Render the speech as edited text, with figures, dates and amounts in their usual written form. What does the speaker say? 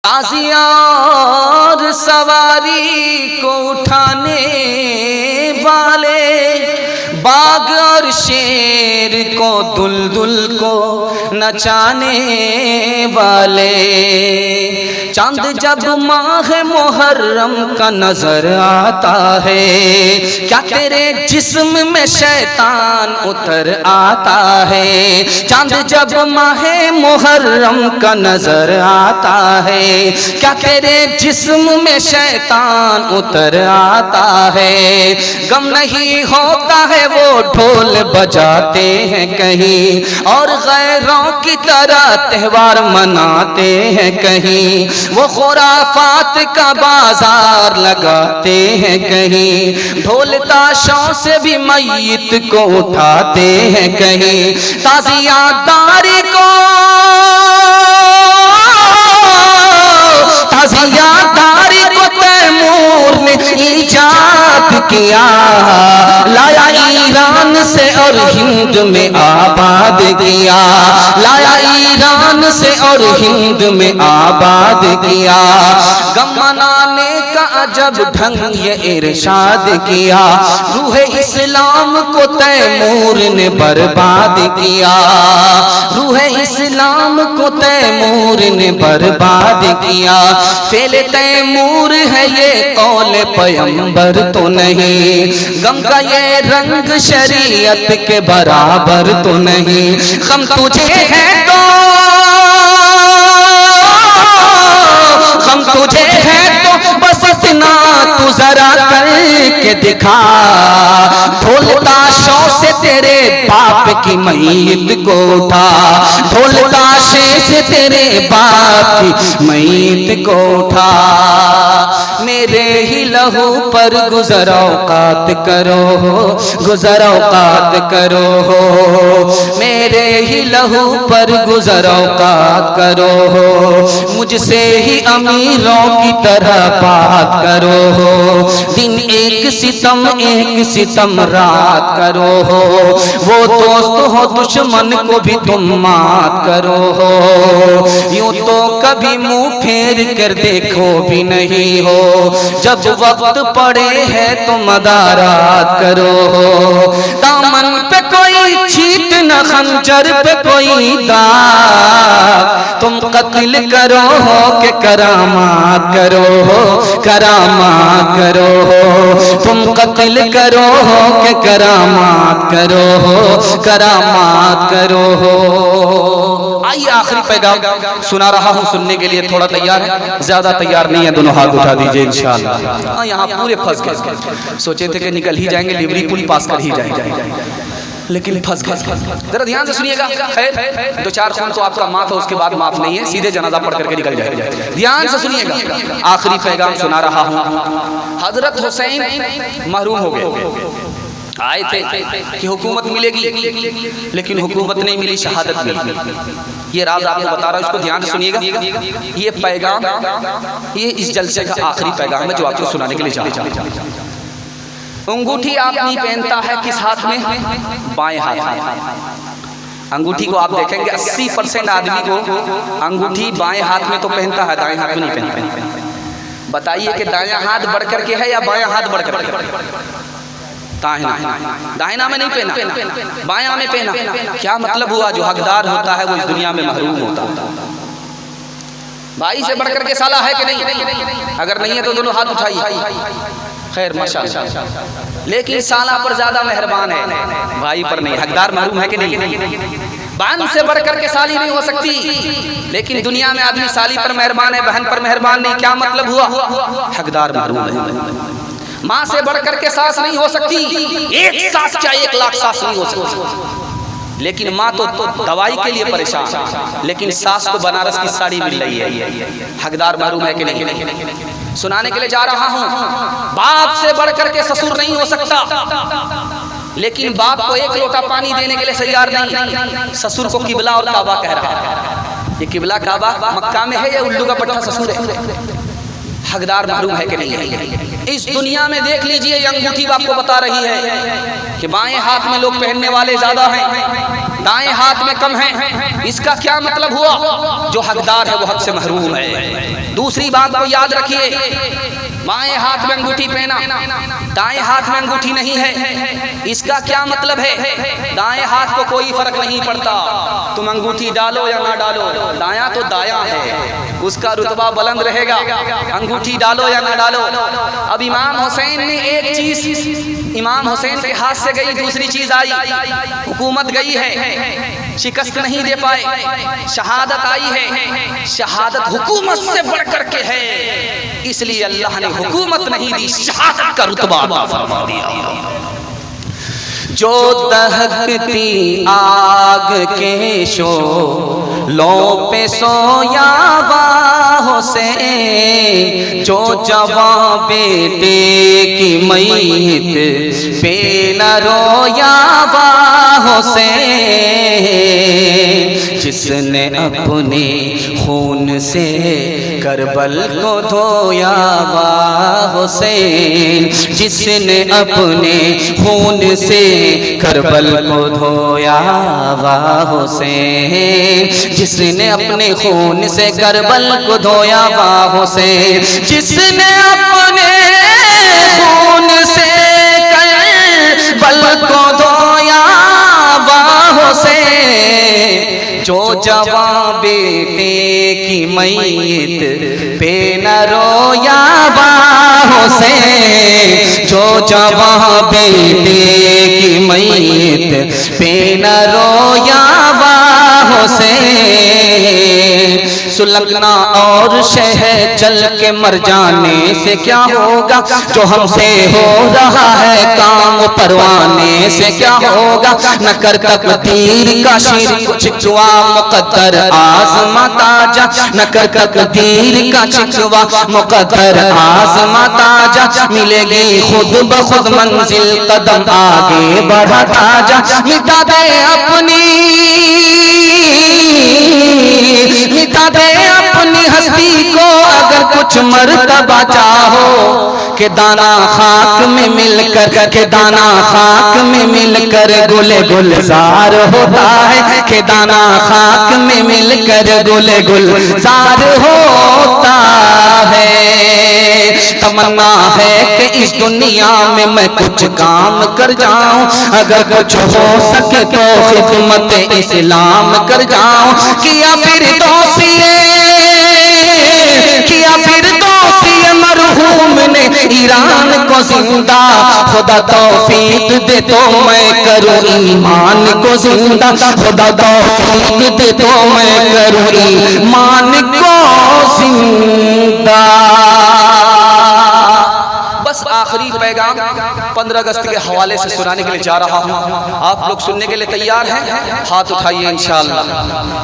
ताज़ियार सवारी को उठाने वाले, बाग और शेर को दुलदुल को नचाने वाले, चांद जब माह मुहर्रम का नजर आता है, क्या तेरे जिस्म में शैतान उतर आता है। चांद जब माह मुहर्रम का नजर आता है, क्या तेरे जिस्म में शैतान उतर आता है। गम नहीं होता है वो ढोल बजाते हैं कहीं, और गैरों की तरह त्योहार मनाते हैं कहीं। वो खुराफात का बाजार लगाते हैं कहीं, ढोल ताशों से भी मैयत को उठाते हैं कहीं। ताज़ियादारी को तैमूर ने ईजाद किया, लाया ईरान से और हिंद में आबाद किया, लाया ईरान से और हिंद में आबाद किया। गम मनाने का अजब ढंग ये इरशाद किया, रूहे इस्लाम को तैमूर ने बर्बाद किया, रूहे इस्लाम को तैमूर ने बर्बाद किया। फेले तैमूर है ये कौल पैगंबर तो नहीं, गम का ये रंग शरीयत के बराबर तो नहीं। गम तुझे है तो, गम तुझे है तो बस इतना तू जरा करके दिखा, ढोल ताशों से तेरे बाप की मैयत को उठा, ढोल ताशे से तेरे बाप की मैयत को उठा। मेरे ही लहू पर गुज़र औक़ात करो हो, गुज़र औक़ात करो हो, मेरे ही लहू पर गुज़र औक़ात करो हो। मुझसे ही अमीरों की तरह बात करो हो, दिन एक सितम रात करो हो। वो दोस्त हो दुश्मन को भी तुम मात करो हो, यूं तो कभी मुंह फेर कर देखो भी नहीं हो। जब वक्त पड़े है तो मदारात करो हो, दामन पे कोई छीट न खंजर पे कोई दाग, तुम कत्ल करो हो कि करामात करो हो, करामात करो हो। तुम कत्ल करो हो कि करामात करो हो, करामात करो हो। आइए आखिरी पैगाम सुना रहा हूँ, सुनने के लिए थोड़ा तैयार है? ज्यादा तैयार नहीं है, दोनों हाथ उठा दीजिए इंशाअल्लाह। यहाँ पूरे फंस गए, सोचे थे कि निकल ही जाएंगे, लिवरी पुल पास कर ही जाएंगे, लेकिन फंस गए। जरा ध्यान से सुनिएगा। खैर, दो चार खून तो आपका माफ है, उसके बाद माफ नहीं है, सीधे जनाजा पढ़ करके निकल जाएगा। ध्यान से सुनिएगा, आखिरी पैगाम सुना रहा हूँ। हजरत हुसैन महरूम हो गए, आए थे कि हुकूमत मिलेगी, लेकिन हुकूमत नहीं मिली, शहादत मिली। ये राज आपको बता रहा हूँ, इसको ध्यान से सुनिएगा। ये पैगाम, ये इस जलसे का आखिरी पैगाम है जो आपको सुनाने के लिए जा रहा हूँ। अंगूठी आप नहीं पहनता है किस हाथ में? बाएं हाथ में। अंगूठी को आप देखेंगे 80% आदमी को अंगूठी बाएं हाथ में तो पहनता है, दाएं हाथ में नहीं पहनता। बताइए कि दायां हाथ बढ़ करके है या बायां हाथ बढ़ करके? दाहिना में नहीं पहना, बायां में पहना। क्या मतलब हुआ? जो हकदार होता है वो इस दुनिया में महरूम होता है। भाई से बढ़ करके साला है कि नहीं? अगर नहीं है तो दोनों हाथ उठाइए। खैर माशाअल्लाह, लेकिन साला पर ज्यादा मेहरबान है, भाई पर नहीं। हकदार महरूम है कि नहीं? बहन से बढ़ करके साली नहीं हो सकती, लेकिन दुनिया में आदमी साली पर मेहरबान है, बहन पर मेहरबान नहीं। क्या मतलब हुआ? हकदार महरूम है। माँ से बढ़ करके सास नहीं हो सकती, एक सास क्या 1 लाख सास नहीं हो सकती, लेकिन माँ तो दवाई के लिए परेशान, लेकिन सास को बनारस की साड़ी मिल रही है। हकदार महरूम है कि नहीं? सुनाने के लिए जा रहा हूँ। बाप से बढ़ करके ससुर नहीं हो सकता, लेकिन बाप को 1 लोटा पानी देने के लिए तैयार नहीं। ससुर को किबला और काबा कह रहा है। ये किबला काबा मक्का में है या उल्लू का पट्टा ससुर है? हकदार महरूम है कि नहीं है? इस दुनिया में देख लीजिए, अंगूठी आपको बता रही है कि बाएं हाथ में लोग पहनने वाले ज्यादा हैं, دائیں ہاتھ میں کم ہے، اس کا کیا مطلب ہوا؟ جو حقدار ہے وہ حق سے محروم ہے۔ دوسری بات کو یاد رکھیے، بائیں ہاتھ میں انگوٹھی پہنا، دائیں ہاتھ میں انگوٹھی نہیں ہے، اس کا کیا مطلب ہے؟ دائیں ہاتھ کو کوئی فرق نہیں پڑتا، تم انگوٹھی ڈالو یا نہ ڈالو، دایاں تو دایاں ہے، اس کا رتبہ بلند رہے گا، انگوٹھی ڈالو یا نہ ڈالو۔ اب امام حسین نے ایک چیز امام حسین کے ہاتھ سے گئی، دوسری چیز آئی، حکومت گئی ہے، شکست نہیں دے پائے، شہادت آئی ہے، شہادت حکومت سے بڑھ کر کے ہے، اس لیے اللہ نے حکومت نہیں دی، شہادت کا رتبہ عطا فرما دیا۔ جو دہکتی آگ کے شعلوں پہ سویا وا حسین، جو جواں بیٹے کی میت پہ نہ رویا وا حسین، جس نے اپنے خون سے کربل کو دھویا وا حسین، جس نے اپنے خون سے کربل کو دھویا وا حسین، جس نے اپنے خون سے کربل کو دھویا وا حسین، جس نے اپنے خون سے کربل کو دھویا وا حسین، جو جواں بیٹے کی میت پہ نہ رویا وا حسین، جو جواں بیٹے کی میت پہ نہ رویا وا حسین، سلگنا اور شہر چل کے مر جانے سے کیا ہوگا، جو ہم سے ہو رہا ہے کام پروانے سے کیا ہوگا، نہ کر تقدیر کا شیر کچھ چوا مقدر آزماتا جا، نہ کر تقدیر کا چکوا مقدر آزماتا جا، ملے گی خود بخود منزل قدم آگے بڑھاتا جا، مٹا دے اپنی ہستی کو اگر کچھ مرتبہ چاہو، کہ دانا خاک میں مل کر، کہ دانا خاک میں مل کر گل گلزار ہوتا ہے، کہ دانا خاک میں مل کر گل گلزار ہوتا ہے، تمنا ہے کہ اس دنیا میں کچھ کام کر جاؤں، اگر کچھ ہو سکے تو خدمت اسلام کر جاؤں، کیا پھر دوستی مرحوم نے ایران کو زندہ، خدا توفیق دے تو میں کروں ایمان کو زندہ، خدا توفیق دے تو میں کروں ایمان کو زندہ۔ بس آخری پیغام 15 اگست کے حوالے سے سنانے کے لیے جا رہا ہوں، آپ لوگ سننے کے لیے تیار ہیں؟ ہاتھ اٹھائیے انشاءاللہ۔